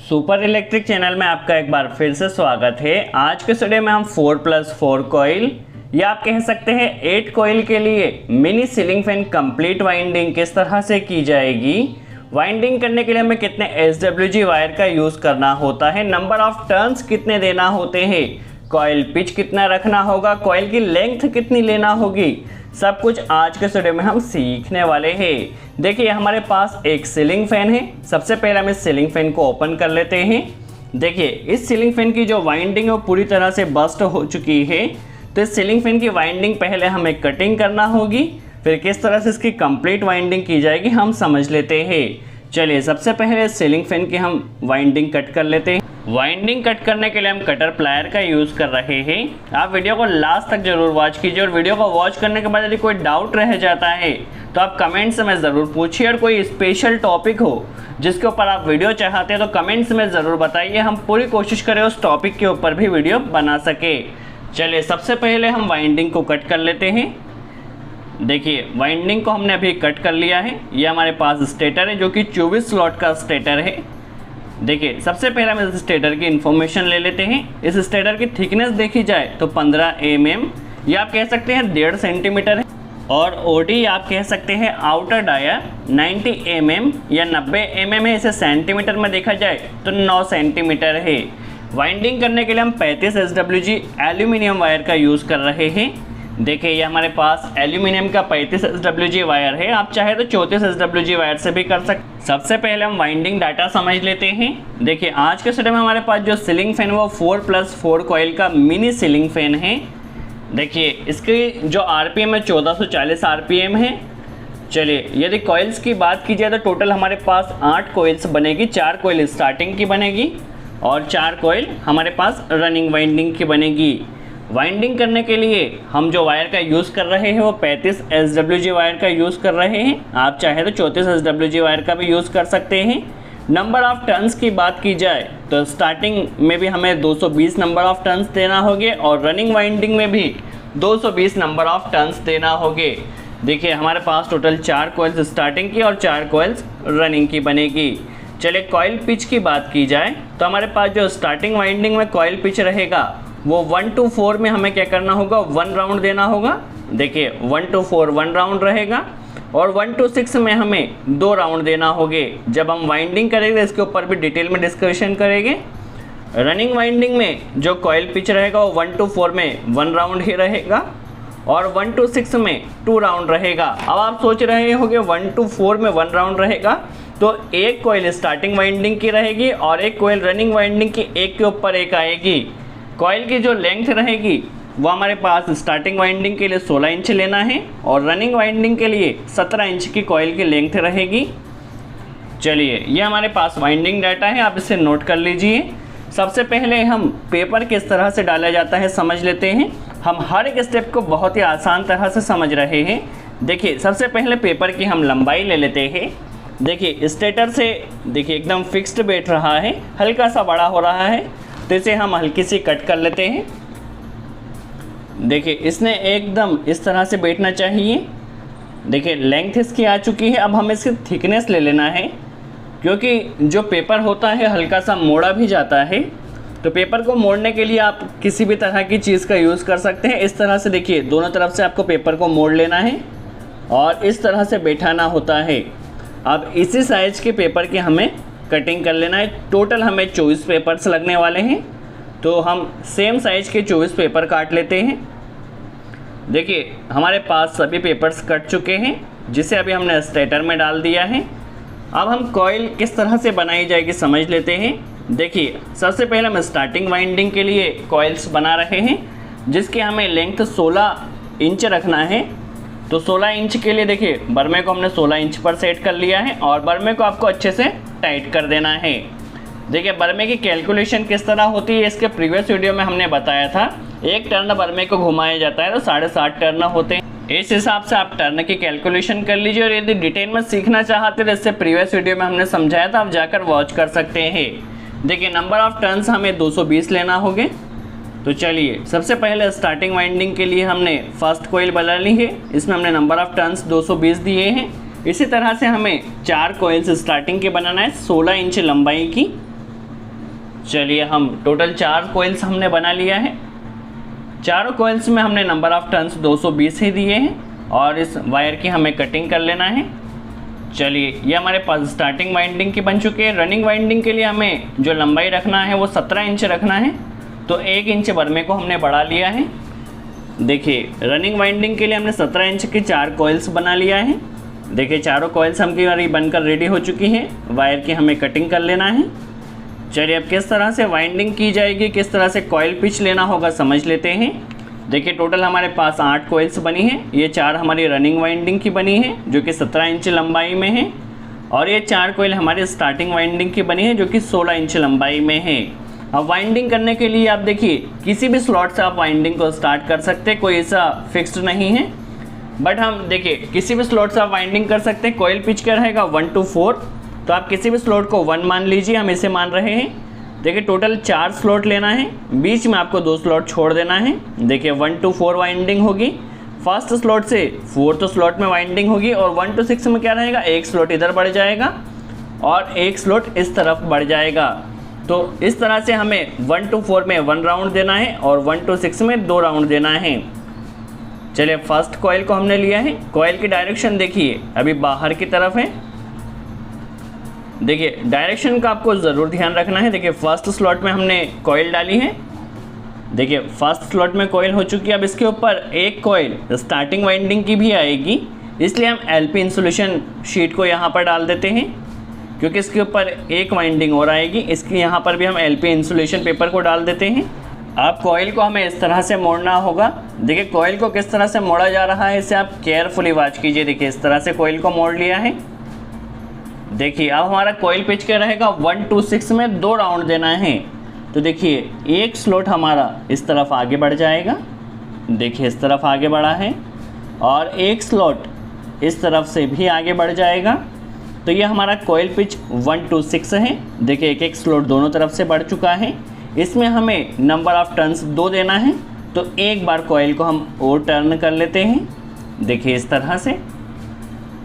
Super electric channel में आपका एक बार फिर से स्वागत है। आज के वीडियो में हम 4+4 कॉइल या आप कह सकते हैं 8 कॉइल के लिए mini ceiling fan complete winding किस तरह से की जाएगी, वाइंडिंग करने के लिए हमें कितने SWG वायर का यूज़ करना होता है, नंबर ऑफ टर्न्स कितने देना होते हैं, कॉइल पिच कितना रखना होगा, कॉइल की लेंथ कितनी लेना होगी, सब कुछ आज के वीडियो में हम सीखने वाले हैं। देखिए हमारे पास एक सीलिंग फैन है। सबसे पहले हम इस सीलिंग फैन को ओपन कर लेते हैं। देखिए इस सीलिंग फैन की जो वाइंडिंग है वो पूरी तरह से बस्ट हो चुकी है। तो इस सीलिंग फैन की वाइंडिंग पहले हमें कटिंग करना होगी, फिर किस तरह से इसकी कंप्लीट वाइंडिंग की जाएगी हम समझ लेते हैं। चलिए सबसे पहले सीलिंग फैन की हम वाइंडिंग कट कर लेते हैं। वाइंडिंग कट करने के लिए हम कटर प्लायर का यूज़ कर रहे हैं। आप वीडियो को लास्ट तक जरूर वॉच कीजिए और वीडियो को वॉच करने के बाद यदि कोई डाउट रह जाता है तो आप कमेंट्स में ज़रूर पूछिए, और कोई स्पेशल टॉपिक हो जिसके ऊपर आप वीडियो चाहते हैं तो कमेंट्स में ज़रूर बताइए। हम पूरी कोशिश करें उस टॉपिक के ऊपर भी वीडियो बना सके। चलिए सबसे पहले हम वाइंडिंग को कट कर लेते हैं। देखिए वाइंडिंग को हमने अभी कट कर लिया है। ये हमारे पास स्टेटर है जो कि 24 स्लॉट का स्टेटर है। देखिए सबसे पहले हम इस स्टेटर की इन्फॉर्मेशन ले लेते हैं। इस स्टेटर की थिकनेस देखी जाए तो 15 mm या आप कह सकते हैं 1.5 सेंटीमीटर है, और ओडी आप कह सकते हैं आउटर डायर 90 mm या 90 mm है। इसे सेंटीमीटर में देखा जाए तो 9 सेंटीमीटर है। वाइंडिंग करने के लिए हम 35 SWG एल्यूमिनियम वायर का यूज़ कर रहे हैं। देखिए ये हमारे पास एल्यूमिनियम का 35 SWG वायर है। आप चाहे तो 34 SWG वायर से भी कर सकते। सबसे पहले हम वाइंडिंग डाटा समझ लेते हैं। देखिए आज के सेट में हमारे पास जो सीलिंग फैन वो 4+4 कॉइल का मिनी सीलिंग फैन है। देखिए इसकी जो RPM है 1440 RPM है। चलिए यदि कॉइल्स की बात की जाए तो टोटल हमारे पास 8 कॉइल्स बनेगी। 4 कॉइल स्टार्टिंग की बनेगी और 4 कॉइल हमारे पास रनिंग वाइंडिंग की बनेगी। वाइंडिंग करने के लिए हम जो वायर का यूज़ कर रहे हैं वो 35 SWG वायर का यूज़ कर रहे हैं। आप चाहे तो 34 SWG वायर का भी यूज़ कर सकते हैं। नंबर ऑफ़ टर्न्स की बात की जाए तो स्टार्टिंग में भी हमें 220 नंबर ऑफ़ टर्न्स देना होंगे और रनिंग वाइंडिंग में भी 220 नंबर ऑफ़ टर्न्स देना होंगे। देखिए हमारे पास टोटल 4 कॉइल्स स्टार्टिंग की और 4 कॉइल्स रनिंग की बनेगी। चलिए कॉइल पिच की बात की जाए तो हमारे पास जो स्टार्टिंग वाइंडिंग में कॉइल पिच रहेगा वो 1 to 4 में हमें क्या करना होगा, 1 राउंड देना होगा। देखिए 1 to 4 1 राउंड रहेगा और 1 to 6 में हमें 2 राउंड देना होंगे। जब हम वाइंडिंग करेंगे इसके ऊपर भी डिटेल में डिस्कशन करेंगे। रनिंग वाइंडिंग में जो कॉइल पिच रहेगा वो 1 to 4 में 1 राउंड ही रहेगा और 1 to 6 में 2 राउंड रहेगा। अब आप सोच रहे होंगे 1 to 4 में 1 राउंड रहेगा तो एक कॉइल स्टार्टिंग वाइंडिंग की रहेगी और एक कॉइल रनिंग वाइंडिंग की एक के ऊपर एक आएगी। कॉइल की जो लेंथ रहेगी वो हमारे पास स्टार्टिंग वाइंडिंग के लिए 16 इंच लेना है और रनिंग वाइंडिंग के लिए 17 इंच की कॉइल की लेंथ रहेगी। चलिए ये हमारे पास वाइंडिंग डाटा है, आप इसे नोट कर लीजिए। सबसे पहले हम पेपर किस तरह से डाला जाता है समझ लेते हैं। हम हर एक स्टेप को बहुत ही आसान तरह से समझ रहे हैं। देखिए सबसे पहले पेपर की हम लंबाई ले लेते हैं। देखिए स्टेटर से देखिए एकदम फिक्स्ड बैठ रहा है, हल्का सा बड़ा हो रहा है तो इसे हम हल्की सी कट कर लेते हैं। देखिए इसने एकदम इस तरह से बैठना चाहिए। देखिए लेंथ इसकी आ चुकी है। अब हमें इसकी थिकनेस ले लेना है, क्योंकि जो पेपर होता है हल्का सा मोड़ा भी जाता है। तो पेपर को मोड़ने के लिए आप किसी भी तरह की चीज़ का यूज़ कर सकते हैं। इस तरह से देखिए दोनों तरफ से आपको पेपर को मोड़ लेना है और इस तरह से बैठाना होता है। अब इसी साइज़ के पेपर की हमें कटिंग कर लेना है। टोटल हमें 24 पेपर्स लगने वाले हैं तो हम सेम साइज़ के 24 पेपर काट लेते हैं। देखिए हमारे पास सभी पेपर्स कट चुके हैं जिसे अभी हमने स्टेटर में डाल दिया है। अब हम कॉइल किस तरह से बनाई जाएगी समझ लेते हैं। देखिए सबसे पहले हम स्टार्टिंग वाइंडिंग के लिए कॉइल्स बना रहे हैं जिसकी हमें लेंथ 16 इंच रखना है। तो 16 इंच के लिए देखिए बर्मे को हमने 16 इंच पर सेट कर लिया है और बर्मे को आपको अच्छे से टाइट कर देना है। देखिए बर्मे की कैलकुलेशन किस तरह होती है इसके प्रीवियस वीडियो में हमने बताया था। एक टर्न बर्मे को घुमाया जाता है तो 7.5 टर्न होते हैं। इस हिसाब से आप टर्न की कैलकुलेशन कर लीजिए, और यदि डिटेल में सीखना चाहते तो इससे प्रीवियस वीडियो में हमने समझाया था, आप जाकर वॉच कर सकते हैं। देखिए नंबर ऑफ टर्न्स हमें 220 लेना होंगे। तो चलिए सबसे पहले स्टार्टिंग वाइंडिंग के लिए हमने फर्स्ट कॉइल बना ली है। इसमें हमने नंबर ऑफ टर्न्स 220 दिए हैं। इसी तरह से हमें 4 कॉइल्स स्टार्टिंग के बनाना है 16 इंच लंबाई की। चलिए हम टोटल 4 कोइल्स हमने बना लिया है। चारों कोइल्स में हमने नंबर ऑफ टर्न्स 220 ही दिए हैं और इस वायर की हमें कटिंग कर लेना है। चलिए ये हमारे पास स्टार्टिंग वाइंडिंग की बन चुकी है। रनिंग वाइंडिंग के लिए हमें जो लंबाई रखना है वो 17 इंच रखना है, तो 1 इंच बरमे को हमने बढ़ा लिया है। देखिए रनिंग वाइंडिंग के लिए हमने 17 इंच के 4 कोइल्स बना लिया है। देखिए चारों कोइल्स हमारी बनकर रेडी हो चुकी है। वायर की हमें कटिंग कर लेना है। चलिए अब किस तरह से वाइंडिंग की जाएगी, किस तरह से कॉइल पिच लेना होगा समझ लेते हैं। देखिए टोटल हमारे पास 8 कोइल्स बनी हैं। ये 4 हमारी रनिंग वाइंडिंग की बनी है जो कि 17 इंच लंबाई में है, और ये 4 कोइल हमारे स्टार्टिंग वाइंडिंग की बनी है जो कि 16 इंच लंबाई में है। अब वाइंडिंग करने के लिए आप देखिए किसी भी स्लॉट से आप वाइंडिंग को स्टार्ट कर सकते हैं, कोई ऐसा फिक्स्ड नहीं है। बट हम देखिए किसी भी स्लॉट से आप वाइंडिंग कर सकते हैं। कॉइल पिच क्या रहेगा 1 to 4, तो आप किसी भी स्लॉट को 1 मान लीजिए, हम इसे मान रहे हैं। देखिए टोटल 4 स्लॉट लेना है, बीच में आपको 2 स्लॉट छोड़ देना है। देखिए 1 to 4 वाइंडिंग होगी, फर्स्ट स्लॉट से 4th स्लॉट में वाइंडिंग होगी, और 1 to 6 में क्या रहेगा, 1 स्लॉट इधर बढ़ जाएगा और 1 स्लॉट इस तरफ बढ़ जाएगा। तो इस तरह से हमें 1 to 4 में 1 राउंड देना है और 1 to 6 में 2 राउंड देना है। चलिए फर्स्ट कॉइल को हमने लिया है। कॉइल की डायरेक्शन देखिए अभी बाहर की तरफ है। देखिए डायरेक्शन का आपको ज़रूर ध्यान रखना है। देखिए फर्स्ट स्लॉट में हमने कॉइल डाली है। देखिए फर्स्ट स्लॉट में कॉइल हो चुकी है। अब इसके ऊपर एक कॉइल स्टार्टिंग वाइंडिंग की भी आएगी, इसलिए हम एलपी इंसुलेशन शीट को यहाँ पर डाल देते हैं, क्योंकि इसके ऊपर एक वाइंडिंग और आएगी, इसके यहाँ पर भी हम एलपी इंसुलेशन पेपर को डाल देते हैं। आप कॉइल को हमें इस तरह से मोड़ना होगा। देखिए कॉइल को किस तरह से मोड़ा जा रहा है इसे आप केयरफुली वॉच कीजिए। देखिए इस तरह से कॉइल को मोड़ लिया है। देखिए अब हमारा कॉइल पिच क्या रहेगा, 1 to 6 में 2 राउंड देना है। तो देखिए एक स्लॉट हमारा इस तरफ आगे बढ़ जाएगा। देखिए इस तरफ आगे बढ़ा है, और एक स्लॉट इस तरफ से भी आगे बढ़ जाएगा। तो ये हमारा कॉइल पिच 1 to 6 है। देखिए एक एक स्लॉट दोनों तरफ से बढ़ चुका है। इसमें हमें नंबर ऑफ़ टर्न्स 2 देना है, तो एक बार कॉइल को हम और टर्न कर लेते हैं। देखिए इस तरह से।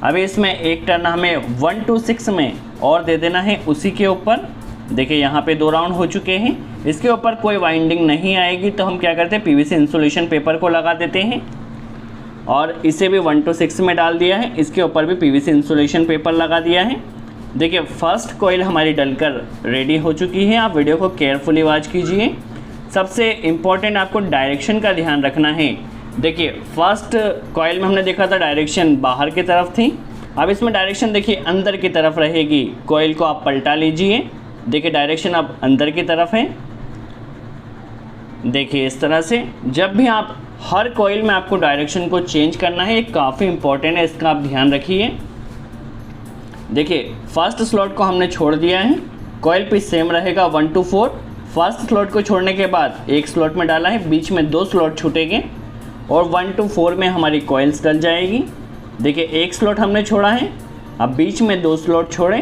अभी इसमें एक टर्न हमें 1 to 6 में और दे देना है उसी के ऊपर। देखिए यहाँ पे 2 राउंड हो चुके हैं। इसके ऊपर कोई वाइंडिंग नहीं आएगी, तो हम क्या करते हैं, पीवीसी इंसुलेशन पेपर को लगा देते हैं, और इसे भी 1 to 6 में डाल दिया है। इसके ऊपर भी पीवीसी इंसुलेशन पेपर लगा दिया है। देखिए फर्स्ट कॉइल हमारी डलकर रेडी हो चुकी है। आप वीडियो को केयरफुली वॉच कीजिए। सबसे इम्पॉर्टेंट आपको डायरेक्शन का ध्यान रखना है। देखिए फर्स्ट कॉइल में हमने देखा था डायरेक्शन बाहर की तरफ थी, अब इसमें डायरेक्शन देखिए अंदर की तरफ रहेगी। कॉइल को आप पलटा लीजिए। देखिए डायरेक्शन अब अंदर की तरफ है। देखिए इस तरह से जब भी आप हर कॉइल में आपको डायरेक्शन को चेंज करना है, ये काफ़ी इंपॉर्टेंट है, इसका आप ध्यान रखिए। देखिए फर्स्ट स्लॉट को हमने छोड़ दिया है। कॉइल पिच सेम रहेगा 1 to 4। फर्स्ट स्लॉट को छोड़ने के बाद एक स्लॉट में डाला है, बीच में 2 स्लॉट छूटेंगे और 1 to 4 में हमारी कॉइल्स डल जाएगी। देखिए एक स्लॉट हमने छोड़ा है, अब बीच में 2 स्लॉट छोड़े,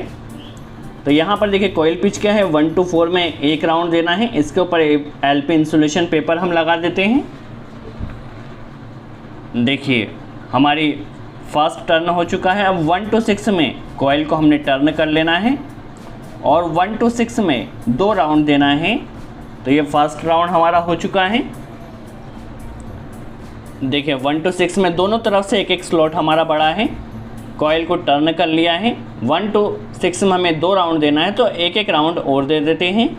तो यहाँ पर देखिए कॉइल पिच क्या है, 1 to 4 में 1 राउंड देना है। इसके ऊपर एलपी इंसुलेशन पेपर हम लगा देते हैं। देखिए हमारी फर्स्ट टर्न हो चुका है। अब 1 to 6 में कॉइल को हमने टर्न कर लेना है और 1 to 6 में 2 राउंड देना है। तो ये फर्स्ट राउंड हमारा हो चुका है। देखिए 1 to 6 में दोनों तरफ से एक एक स्लॉट हमारा बड़ा है। कॉइल को टर्न कर लिया है। 1 to 6 में हमें 2 राउंड देना है, तो एक एक राउंड और दे देते हैं।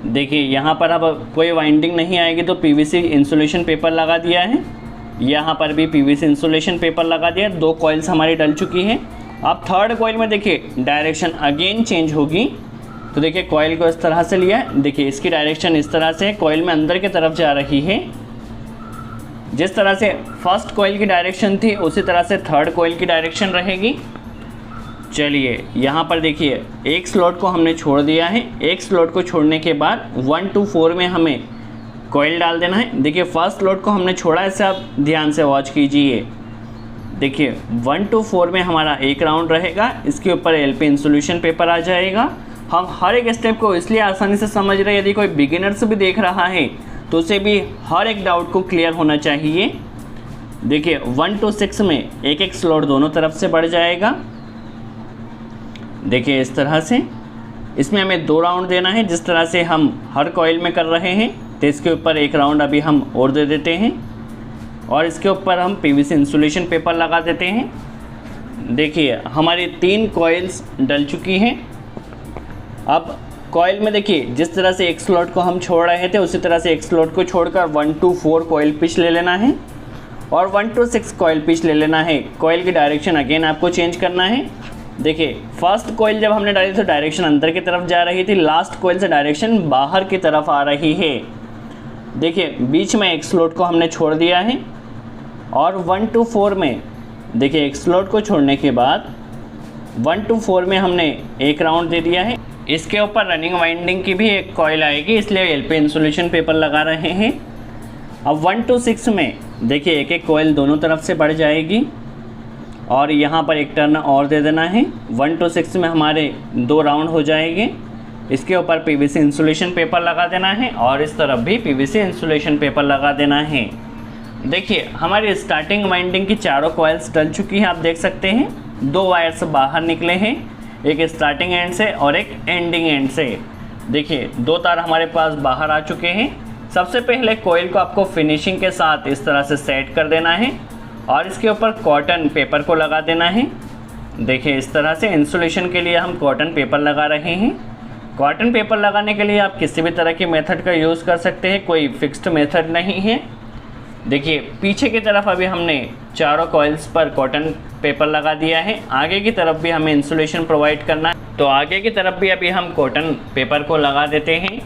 देखिए यहाँ पर अब कोई वाइंडिंग नहीं आएगी, तो पीवीसी इंसुलेशन पेपर लगा दिया है। यहाँ पर भी पीवीसी इंसुलेशन पेपर लगा दिया। 2 कॉइल्स हमारी डल चुकी हैं। अब थर्ड कॉइल में देखिए डायरेक्शन अगेन चेंज होगी। तो देखिए कॉइल को इस तरह से लिया है। देखिए इसकी डायरेक्शन इस तरह से है, कॉइल में अंदर की तरफ जा रही है। जिस तरह से फर्स्ट कॉइल की डायरेक्शन थी, उसी तरह से थर्ड कॉइल की डायरेक्शन रहेगी। चलिए यहाँ पर देखिए एक स्लॉट को हमने छोड़ दिया है। एक स्लॉट को छोड़ने के बाद 1 to 4 में हमें कॉइल डाल देना है। देखिए फर्स्ट स्लॉट को हमने छोड़ा है, इसे आप ध्यान से वॉच कीजिए। देखिए 1 to 4 में हमारा 1 राउंड रहेगा। इसके ऊपर एलपी इंसुलेशन पेपर आ जाएगा। हम हर एक स्टेप को इसलिए आसानी से समझ रहे हैं, यदि कोई बिगिनर्स भी देख रहा है तो उसे भी हर एक डाउट को क्लियर होना चाहिए। देखिए 1 to 6 में एक एक स्लॉट दोनों तरफ से बढ़ जाएगा। देखिए इस तरह से इसमें हमें 2 राउंड देना है, जिस तरह से हम हर कॉइल में कर रहे हैं। तो इसके ऊपर 1 राउंड अभी हम और दे देते हैं और इसके ऊपर हम पीवीसी इंसुलेशन पेपर लगा देते हैं। देखिए हमारी 3 कॉइल्स डल चुकी हैं। अब कॉइल में देखिए जिस तरह से एक स्लॉट को हम छोड़ रहे थे उसी तरह से एक स्लॉट को छोड़कर 1 to 4 कॉइल पिच ले लेना है और 1 to 6 कॉइल पिच ले लेना है। कॉइल की डायरेक्शन अगेन आपको चेंज करना है। देखिए फर्स्ट कॉइल जब हमने डाली तो डायरेक्शन अंदर की तरफ जा रही थी, लास्ट कॉइल से डायरेक्शन बाहर की तरफ आ रही है। देखिए बीच में एक स्लॉट को हमने छोड़ दिया है और 1 to 4 में देखिए एक स्लॉट को छोड़ने के बाद 1 to 4 में हमने 1 राउंड दे दिया है। इसके ऊपर रनिंग वाइंडिंग की भी एक कॉइल आएगी, इसलिए एलपी इंसुलेशन पेपर लगा रहे हैं। अब 1 to 6 में देखिए एक एक कॉइल दोनों तरफ से बढ़ जाएगी और यहाँ पर एक टर्न और दे देना है। 1 to 6 में हमारे 2 राउंड हो जाएंगे। इसके ऊपर पीवीसी इंसुलेशन पेपर लगा देना है और इस तरफ भी पीवीसी इंसुलेशन पेपर लगा देना है। देखिए हमारी स्टार्टिंग वाइंडिंग की चारों कॉइल्स डल चुकी हैं, आप देख सकते हैं। 2 वायर्स बाहर निकले हैं, एक स्टार्टिंग एंड से और एक एंडिंग एंड से। देखिए 2 तार हमारे पास बाहर आ चुके हैं। सबसे पहले कॉइल को आपको फिनिशिंग के साथ इस तरह से सेट कर देना है और इसके ऊपर कॉटन पेपर को लगा देना है। देखिए इस तरह से इंसुलेशन के लिए हम कॉटन पेपर लगा रहे हैं। कॉटन पेपर लगाने के लिए आप किसी भी तरह की मेथड का यूज़ कर सकते हैं, कोई फिक्स्ड मेथड नहीं है। देखिए पीछे की तरफ अभी हमने चारों कॉइल्स पर कॉटन पेपर लगा दिया है, आगे की तरफ भी हमें इंसुलेशन प्रोवाइड करना है, तो आगे की तरफ भी अभी हम कॉटन पेपर को लगा देते हैं।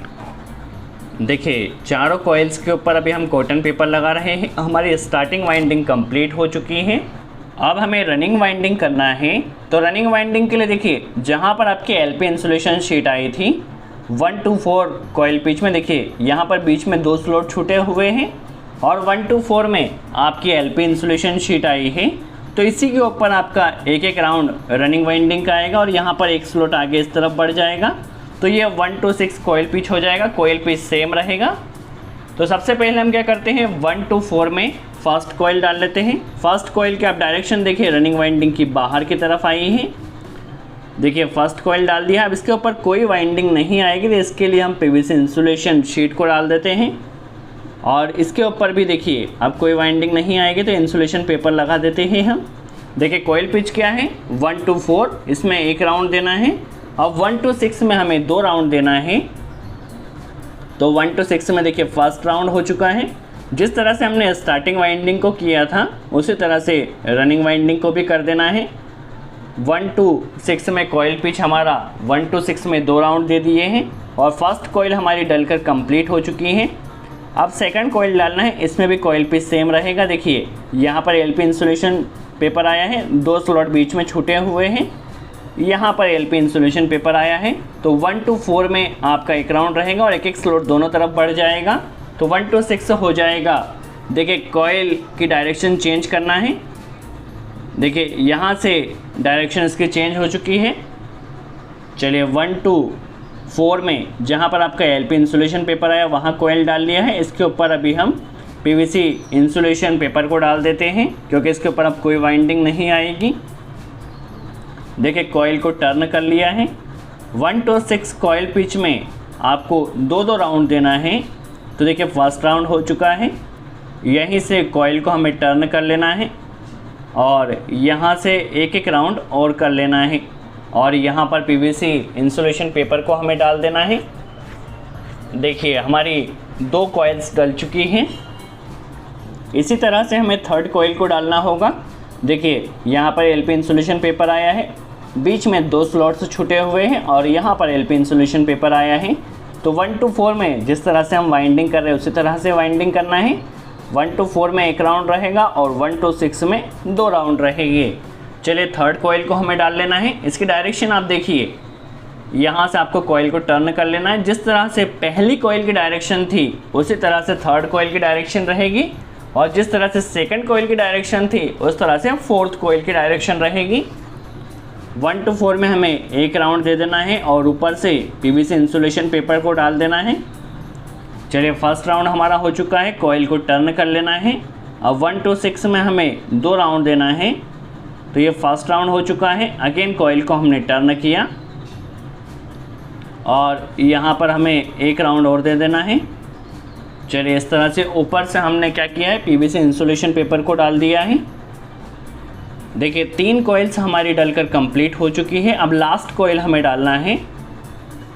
देखिए चारों कॉइल्स के ऊपर अभी हम कॉटन पेपर लगा रहे हैं। हमारी स्टार्टिंग वाइंडिंग कंप्लीट हो चुकी है। अब हमें रनिंग वाइंडिंग करना है। तो रनिंग वाइंडिंग के लिए देखिए जहाँ पर आपकी एलपी इंसुलेशन शीट आई थी 1 to 4 कॉइल पिच में, देखिए यहाँ पर बीच में 2 स्लॉट छूटे हुए हैं और 1 to 4 में आपकी एलपी इंसुलेशन शीट आई है। तो इसी के ऊपर आपका एक एक राउंड रनिंग वाइंडिंग का आएगा और यहाँ पर एक स्लॉट आगे इस तरफ बढ़ जाएगा। तो ये 1 to 6 कॉइल पिच हो जाएगा, कॉइल पिच सेम रहेगा। तो सबसे पहले हम क्या करते हैं 1 to 4 में फर्स्ट कॉइल डाल लेते हैं। फर्स्ट कॉइल की आप डायरेक्शन देखिए रनिंग वाइंडिंग की बाहर की तरफ आई है। देखिए फर्स्ट कॉइल डाल दिया। अब इसके ऊपर कोई वाइंडिंग नहीं आएगी, तो इसके लिए हम पीवीसी इंसुलेशन शीट को डाल देते हैं और इसके ऊपर भी देखिए अब कोई वाइंडिंग नहीं आएगी, तो इंसुलेशन पेपर लगा देते हैं हम। देखिए कॉइल पिच क्या है 1 to 4, इसमें 1 राउंड देना है। अब 1 to 6 में हमें 2 राउंड देना है। तो 1 to 6 में देखिए फर्स्ट राउंड हो चुका है। जिस तरह से हमने स्टार्टिंग वाइंडिंग को किया था उसी तरह से रनिंग वाइंडिंग को भी कर देना है। 1 to 6 में कॉइल पिच हमारा 1 to 6 में 2 राउंड दे दिए हैं और फर्स्ट कॉइल हमारी डलकर कंप्लीट हो चुकी है। अब सेकंड कॉइल डालना है, इसमें भी कॉइल पिच सेम रहेगा। देखिए यहाँ पर एलपी इंसुलेशन पेपर आया है, 2 स्लॉट बीच में छूटे हुए हैं, यहाँ पर एलपी इंसुलेशन पेपर आया है। तो 1 to 4 में आपका 1 राउंड रहेगा और एक एक स्लॉट दोनों तरफ बढ़ जाएगा, तो 1 to 6 हो जाएगा। देखिए कॉइल की डायरेक्शन चेंज करना है। देखिए यहाँ से डायरेक्शन इसकी चेंज हो चुकी है। चलिए 1 to 4 में जहाँ पर आपका एलपी इंसुलेशन पेपर आया वहाँ कॉइल डाल लिया है। इसके ऊपर अभी हम पीवीसी इंसुलेशन पेपर को डाल देते हैं, क्योंकि इसके ऊपर अब कोई वाइंडिंग नहीं आएगी। देखिए कॉइल को टर्न कर लिया है। 1 to 6 कॉइल पिच में आपको 2-2 राउंड देना है। तो देखिए फर्स्ट राउंड हो चुका है, यहीं से कॉइल को हमें टर्न कर लेना है और यहाँ से एक एक राउंड और कर लेना है और यहाँ पर पीवीसी इंसुलेशन पेपर को हमें डाल देना है। देखिए हमारी 2 कॉइल्स डल चुकी हैं। इसी तरह से हमें थर्ड कॉइल को डालना होगा। देखिए यहाँ पर एलपी इंसुलेशन पेपर आया है, बीच में 2 स्लॉट्स छूटे हुए हैं और यहाँ पर एलपी इंसुलेशन पेपर आया है। तो 1 to 4 में जिस तरह से हम वाइंडिंग कर रहे हैं उसी तरह से वाइंडिंग करना है। 1 to 4 में 1 राउंड रहेगा और 1 to 6 में 2 राउंड रहेंगे। चलिए थर्ड कॉइल को हमें डाल लेना है। इसकी डायरेक्शन आप देखिए, यहाँ से आपको कॉइल को टर्न कर लेना है। जिस तरह से पहली कॉइल की डायरेक्शन थी उसी तरह से थर्ड कॉइल की डायरेक्शन रहेगी और जिस तरह से सेकंड कॉइल की डायरेक्शन थी उस तरह से फोर्थ कॉइल की डायरेक्शन रहेगी। 1 to 4 में हमें 1 राउंड दे देना है और ऊपर से पीवीसी इंसुलेशन पेपर को डाल देना है। चलिए फर्स्ट राउंड हमारा हो चुका है, कॉइल को टर्न कर लेना है। अब 1 to 6 में हमें 2 राउंड देना है। तो ये फर्स्ट राउंड हो चुका है। अगेन कॉइल को हमने टर्न किया और यहाँ पर हमें एक राउंड और दे देना है। चलिए इस तरह से ऊपर से हमने क्या किया है, पीवीसी इंसुलेशन पेपर को डाल दिया है। देखिए 3 कॉइल्स हमारी डलकर कंप्लीट हो चुकी है। अब लास्ट कॉइल हमें डालना है,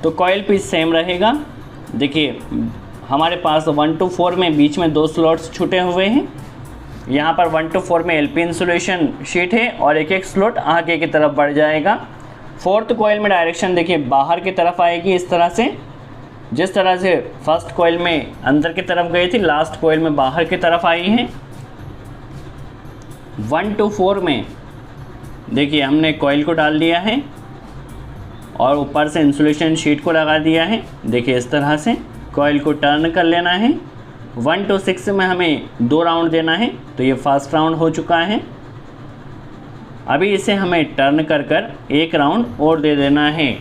तो कॉइल पीस सेम रहेगा। देखिए हमारे पास 1 to 4 में बीच में 2 स्लॉट्स छूटे हुए हैं। यहाँ पर 1 to 4 में एलपी इंसुलेशन शीट है और एक एक स्लॉट आगे की तरफ बढ़ जाएगा। 4th कॉइल में डायरेक्शन देखिए बाहर की तरफ आएगी इस तरह से, जिस तरह से फर्स्ट कॉइल में अंदर की तरफ गई थी, लास्ट कॉइल में बाहर की तरफ आई है। 1 to 4 में देखिए हमने कॉइल को डाल दिया है और ऊपर से इंसुलेशन शीट को लगा दिया है। देखिए इस तरह से कॉइल को टर्न कर लेना है। 1 to 6 में हमें 2 राउंड देना है, तो ये फर्स्ट राउंड हो चुका है। अभी इसे हमें टर्न कर कर एक राउंड और दे देना है।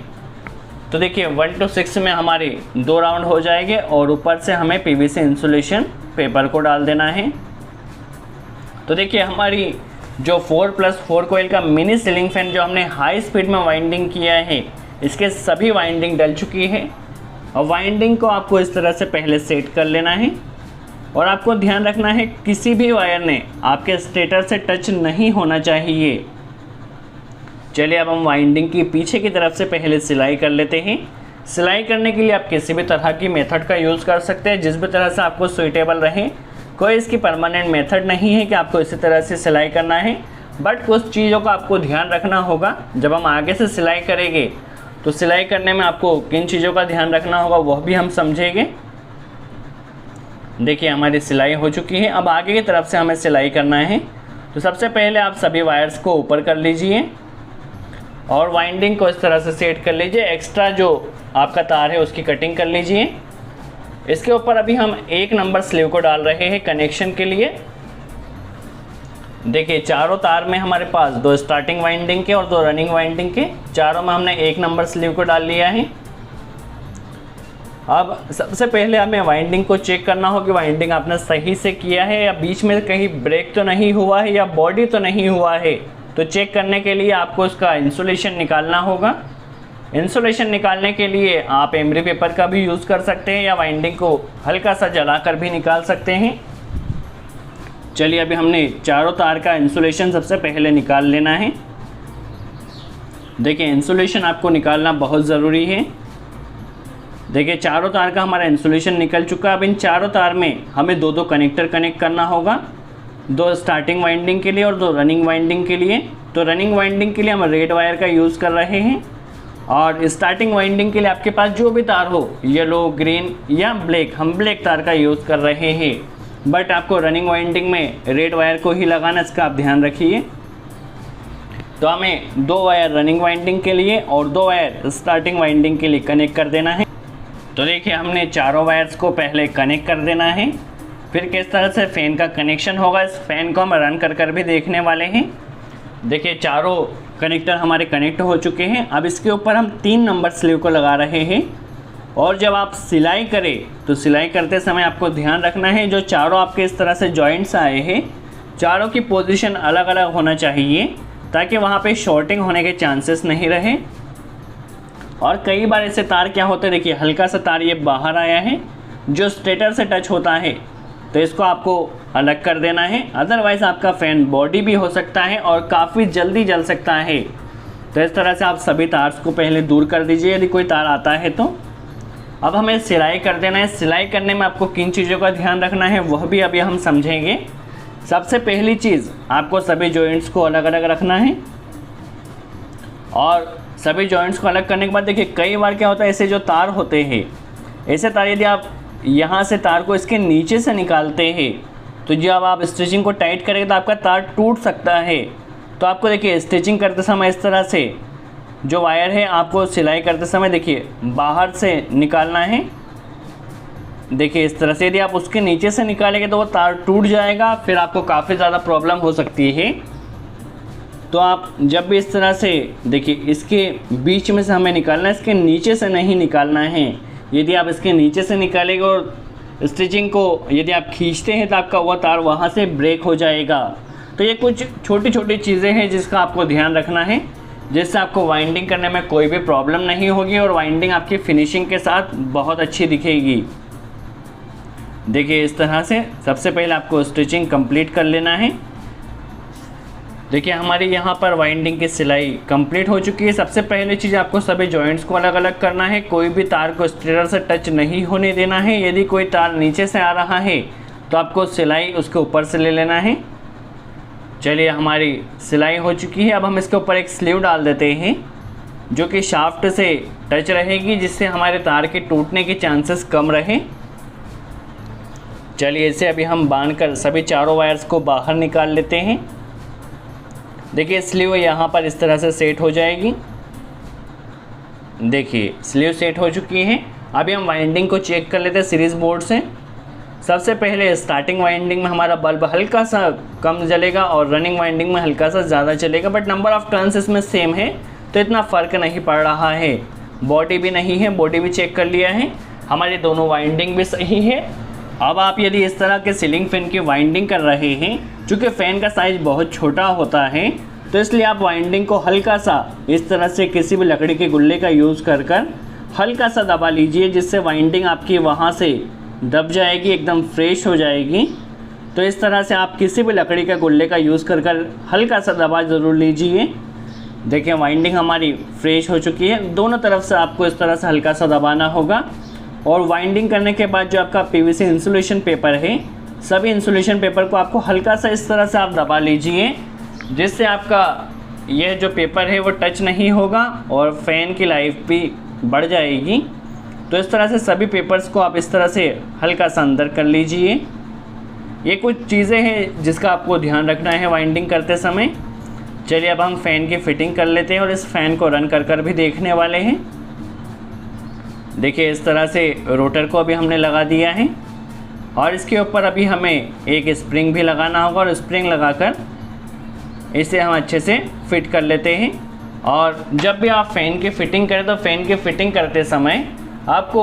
तो देखिए 1 to 6 में हमारे 2 राउंड हो जाएंगे और ऊपर से हमें पीवीसी इंसुलेशन पेपर को डाल देना है। तो देखिए हमारी जो 4+4 कॉइल का मिनी सीलिंग फैन जो हमने हाई स्पीड में वाइंडिंग किया है, इसके सभी वाइंडिंग डल चुकी है। और वाइंडिंग को आपको इस तरह से पहले सेट कर लेना है और आपको ध्यान रखना है किसी भी वायर ने आपके स्टेटर से टच नहीं होना चाहिए। चलिए अब हम वाइंडिंग की पीछे की तरफ से पहले सिलाई कर लेते हैं। सिलाई करने के लिए आप किसी भी तरह की मेथड का यूज़ कर सकते हैं, जिस भी तरह से आपको सूटेबल रहे। कोई इसकी परमानेंट मेथड नहीं है कि आपको इसी तरह से सिलाई करना है, बट कुछ चीज़ों का आपको ध्यान रखना होगा। जब हम आगे से सिलाई करेंगे तो सिलाई करने में आपको किन चीज़ों का ध्यान रखना होगा वह भी हम समझेंगे। देखिए हमारी सिलाई हो चुकी है। अब आगे की तरफ से हमें सिलाई करना है। तो सबसे पहले आप सभी वायर्स को ऊपर कर लीजिए और वाइंडिंग को इस तरह से सेट कर लीजिए। एक्स्ट्रा जो आपका तार है उसकी कटिंग कर लीजिए। इसके ऊपर अभी हम 1 नंबर स्लीव को डाल रहे हैं कनेक्शन के लिए। देखिए चारों तार में हमारे पास 2 स्टार्टिंग वाइंडिंग के और 2 रनिंग वाइंडिंग के, चारों में हमने 1 नंबर स्लीव को डाल लिया है। अब सबसे पहले हमें वाइंडिंग को चेक करना हो कि वाइंडिंग आपने सही से किया है या बीच में कहीं ब्रेक तो नहीं हुआ है या बॉडी तो नहीं हुआ है। तो चेक करने के लिए आपको उसका इंसुलेशन निकालना होगा। इंसुलेशन निकालने के लिए आप एमरी पेपर का भी यूज़ कर सकते हैं या वाइंडिंग को हल्का सा जलाकर भी निकाल सकते हैं। चलिए अभी हमने चारों तार का इंसुलेशन सबसे पहले निकाल लेना है। देखिए इंसुलेशन आपको निकालना बहुत ज़रूरी है। देखिए चारों तार का हमारा इंसुलेशन निकल चुका है। अब इन चारों तार में हमें 2-2 कनेक्टर कनेक्ट करना होगा, 2 स्टार्टिंग वाइंडिंग के लिए और 2 रनिंग वाइंडिंग के लिए। तो रनिंग वाइंडिंग के लिए हम रेड वायर का यूज़ कर रहे हैं और स्टार्टिंग वाइंडिंग के लिए आपके पास जो भी तार हो, येलो, ग्रीन या ब्लैक, हम ब्लैक तार का यूज़ कर रहे हैं। बट आपको रनिंग वाइंडिंग में रेड वायर को ही लगाना, इसका आप ध्यान रखिए। तो हमें 2 वायर रनिंग वाइंडिंग के लिए और 2 वायर स्टार्टिंग वाइंडिंग के लिए कनेक्ट कर देना है। तो देखिए हमने चारों वायर्स को पहले कनेक्ट कर देना है। फिर किस तरह से फ़ैन का कनेक्शन होगा, इस फ़ैन को हम रन कर भी देखने वाले हैं। देखिए चारों कनेक्टर हमारे कनेक्ट हो चुके हैं। अब इसके ऊपर हम 3 नंबर स्लीव को लगा रहे हैं। और जब आप सिलाई करें तो सिलाई करते समय आपको ध्यान रखना है, जो चारों आपके इस तरह से जॉइंट्स आए हैं, चारों की पोजीशन अलग अलग होना चाहिए ताकि वहाँ पे शॉर्टिंग होने के चांसेस नहीं रहे। और कई बार ऐसे तार क्या होते हैं, देखिए हल्का सा तार ये बाहर आया है जो स्टेटर से टच होता है, तो इसको आपको अलग कर देना है। अदरवाइज़ आपका फ़ैन बॉडी भी हो सकता है और काफ़ी जल्दी जल सकता है। तो इस तरह से आप सभी तार्स को पहले दूर कर दीजिए यदि कोई तार आता है तो। अब हमें सिलाई कर देना है। सिलाई करने में आपको किन चीज़ों का ध्यान रखना है वह भी अभी हम समझेंगे। सबसे पहली चीज़, आपको सभी जॉइंट्स को अलग अलग रखना है। और सभी जॉइंट्स को अलग करने के बाद देखिए कई बार क्या होता है, ऐसे जो तार होते हैं, ऐसे तार यदि आप यहाँ से तार को इसके नीचे से निकालते हैं तो जब आप स्टिचिंग को टाइट करेंगे तो आपका तार टूट सकता है। तो आपको देखिए स्टिचिंग करते समय इस तरह से जो वायर है आपको सिलाई करते समय देखिए बाहर से निकालना है। देखिए इस तरह से यदि आप उसके नीचे से निकालेंगे तो वो तार टूट जाएगा, फिर आपको काफ़ी ज़्यादा प्रॉब्लम हो सकती है। तो आप जब भी इस तरह से देखिए इसके बीच में से हमें निकालना है, इसके नीचे से नहीं निकालना है। यदि आप इसके नीचे से निकालेंगे और स्टिचिंग को यदि आप खींचते हैं तो आपका वह तार वहाँ से ब्रेक हो जाएगा। तो ये कुछ छोटी छोटी चीज़ें हैं जिसका आपको ध्यान रखना है। जिससे आपको वाइंडिंग करने में कोई भी प्रॉब्लम नहीं होगी और वाइंडिंग आपकी फिनिशिंग के साथ बहुत अच्छी दिखेगी। देखिए इस तरह से सबसे पहले आपको स्टिचिंग कंप्लीट कर लेना है। देखिए हमारी यहाँ पर वाइंडिंग की सिलाई कंप्लीट हो चुकी है। सबसे पहले चीज़ आपको सभी जॉइंट्स को अलग अलग करना है। कोई भी तार को स्टेटर से टच नहीं होने देना है। यदि कोई तार नीचे से आ रहा है तो आपको सिलाई उसके ऊपर से ले लेना है। चलिए हमारी सिलाई हो चुकी है। अब हम इसके ऊपर एक स्लीव डाल देते हैं जो कि शाफ्ट से टच रहेगी, जिससे हमारे तार के टूटने के चांसेस कम रहे। चलिए इसे अभी हम बांधकर सभी चारों वायर्स को बाहर निकाल लेते हैं। देखिए स्लीव यहाँ पर इस तरह से सेट हो जाएगी। देखिए स्लीव सेट हो चुकी है। अभी हम वाइंडिंग को चेक कर लेते हैं सीरीज़ बोर्ड से। सबसे पहले स्टार्टिंग वाइंडिंग में हमारा बल्ब हल्का सा कम जलेगा और रनिंग वाइंडिंग में हल्का सा ज़्यादा चलेगा, बट नंबर ऑफ़ टर्न्स इसमें सेम है तो इतना फ़र्क नहीं पड़ रहा है। बॉडी भी नहीं है, बॉडी भी चेक कर लिया है, हमारी दोनों वाइंडिंग भी सही है। अब आप यदि इस तरह के सीलिंग फ़ैन की वाइंडिंग कर रहे हैं, चूँकि फ़ैन का साइज़ बहुत छोटा होता है तो इसलिए आप वाइंडिंग को हल्का सा इस तरह से किसी भी लकड़ी के गुल्ले का यूज़ कर हल्का सा दबा लीजिए, जिससे वाइंडिंग आपकी वहाँ से दब जाएगी, एकदम फ्रेश हो जाएगी। तो इस तरह से आप किसी भी लकड़ी का गुल्ले का यूज़ कर हल्का सा दबा ज़रूर लीजिए। देखिए वाइंडिंग हमारी फ्रेश हो चुकी है। दोनों तरफ से आपको इस तरह से हल्का सा दबाना होगा। और वाइंडिंग करने के बाद जो आपका पीवीसी इंसुलेशन पेपर है, सभी इंसुलेशन पेपर को आपको हल्का सा इस तरह से आप दबा लीजिए, जिससे आपका यह जो पेपर है वो टच नहीं होगा और फ़ैन की लाइफ भी बढ़ जाएगी। तो इस तरह से सभी पेपर्स को आप इस तरह से हल्का सा अंदर कर लीजिए। ये कुछ चीज़ें हैं जिसका आपको ध्यान रखना है वाइंडिंग करते समय। चलिए अब हम फ़ैन की फ़िटिंग कर लेते हैं और इस फ़ैन को रन कर भी देखने वाले हैं। देखिए इस तरह से रोटर को अभी हमने लगा दिया है और इसके ऊपर अभी हमें एक स्प्रिंग भी लगाना होगा और स्प्रिंग लगाकर इसे हम अच्छे से फिट कर लेते हैं। और जब भी आप फ़ैन की फ़िटिंग करें तो फ़ैन की फ़िटिंग करते समय आपको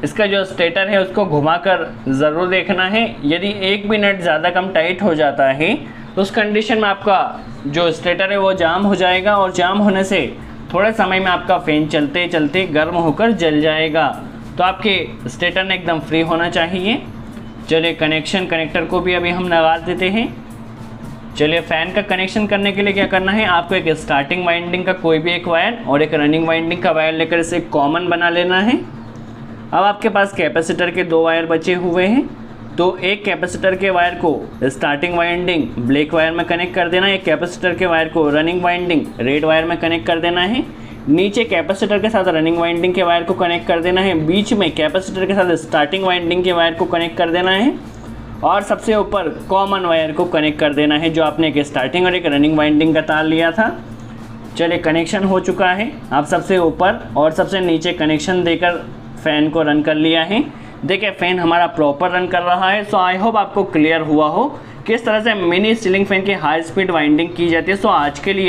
इसका जो स्टेटर है उसको घुमाकर ज़रूर देखना है। यदि एक भी नट ज़्यादा कम टाइट हो जाता है तो उस कंडीशन में आपका जो स्टेटर है वो जाम हो जाएगा और जाम होने से थोड़े समय में आपका फ़ैन चलते चलते गर्म होकर जल जाएगा। तो आपके स्टेटर ने एकदम फ्री होना चाहिए। चलिए कनेक्टर को भी अभी हम लगा देते हैं। चलिए फ़ैन का कनेक्शन करने के लिए क्या करना है, आपको एक स्टार्टिंग वाइंडिंग का कोई भी एक वायर और एक रनिंग वाइंडिंग का वायर लेकर इसे कॉमन बना लेना है। अब आपके पास कैपेसिटर के 2 वायर बचे हुए हैं, तो एक कैपेसिटर के वायर को स्टार्टिंग वाइंडिंग ब्लैक वायर में कनेक्ट कर देना है, एक कैपेसिटर के वायर को रनिंग वाइंडिंग रेड वायर में कनेक्ट कर देना है। नीचे कैपेसिटर के साथ रनिंग वाइंडिंग के वायर को कनेक्ट कर देना है, बीच में कैपेसिटर के साथ स्टार्टिंग वाइंडिंग के वायर को कनेक्ट कर देना है और सबसे ऊपर कॉमन वायर को कनेक्ट कर देना है, जो आपने एक स्टार्टिंग और एक रनिंग वाइंडिंग का तार लिया था। चलिए कनेक्शन हो चुका है। आप सबसे ऊपर और सबसे नीचे कनेक्शन देकर फ़ैन को रन कर लिया है। देखिए फ़ैन हमारा प्रॉपर रन कर रहा है। सो आई होप आपको क्लियर हुआ हो किस तरह से मिनी सीलिंग फ़ैन की हाई स्पीड वाइंडिंग की जाती है। सो आज के लिए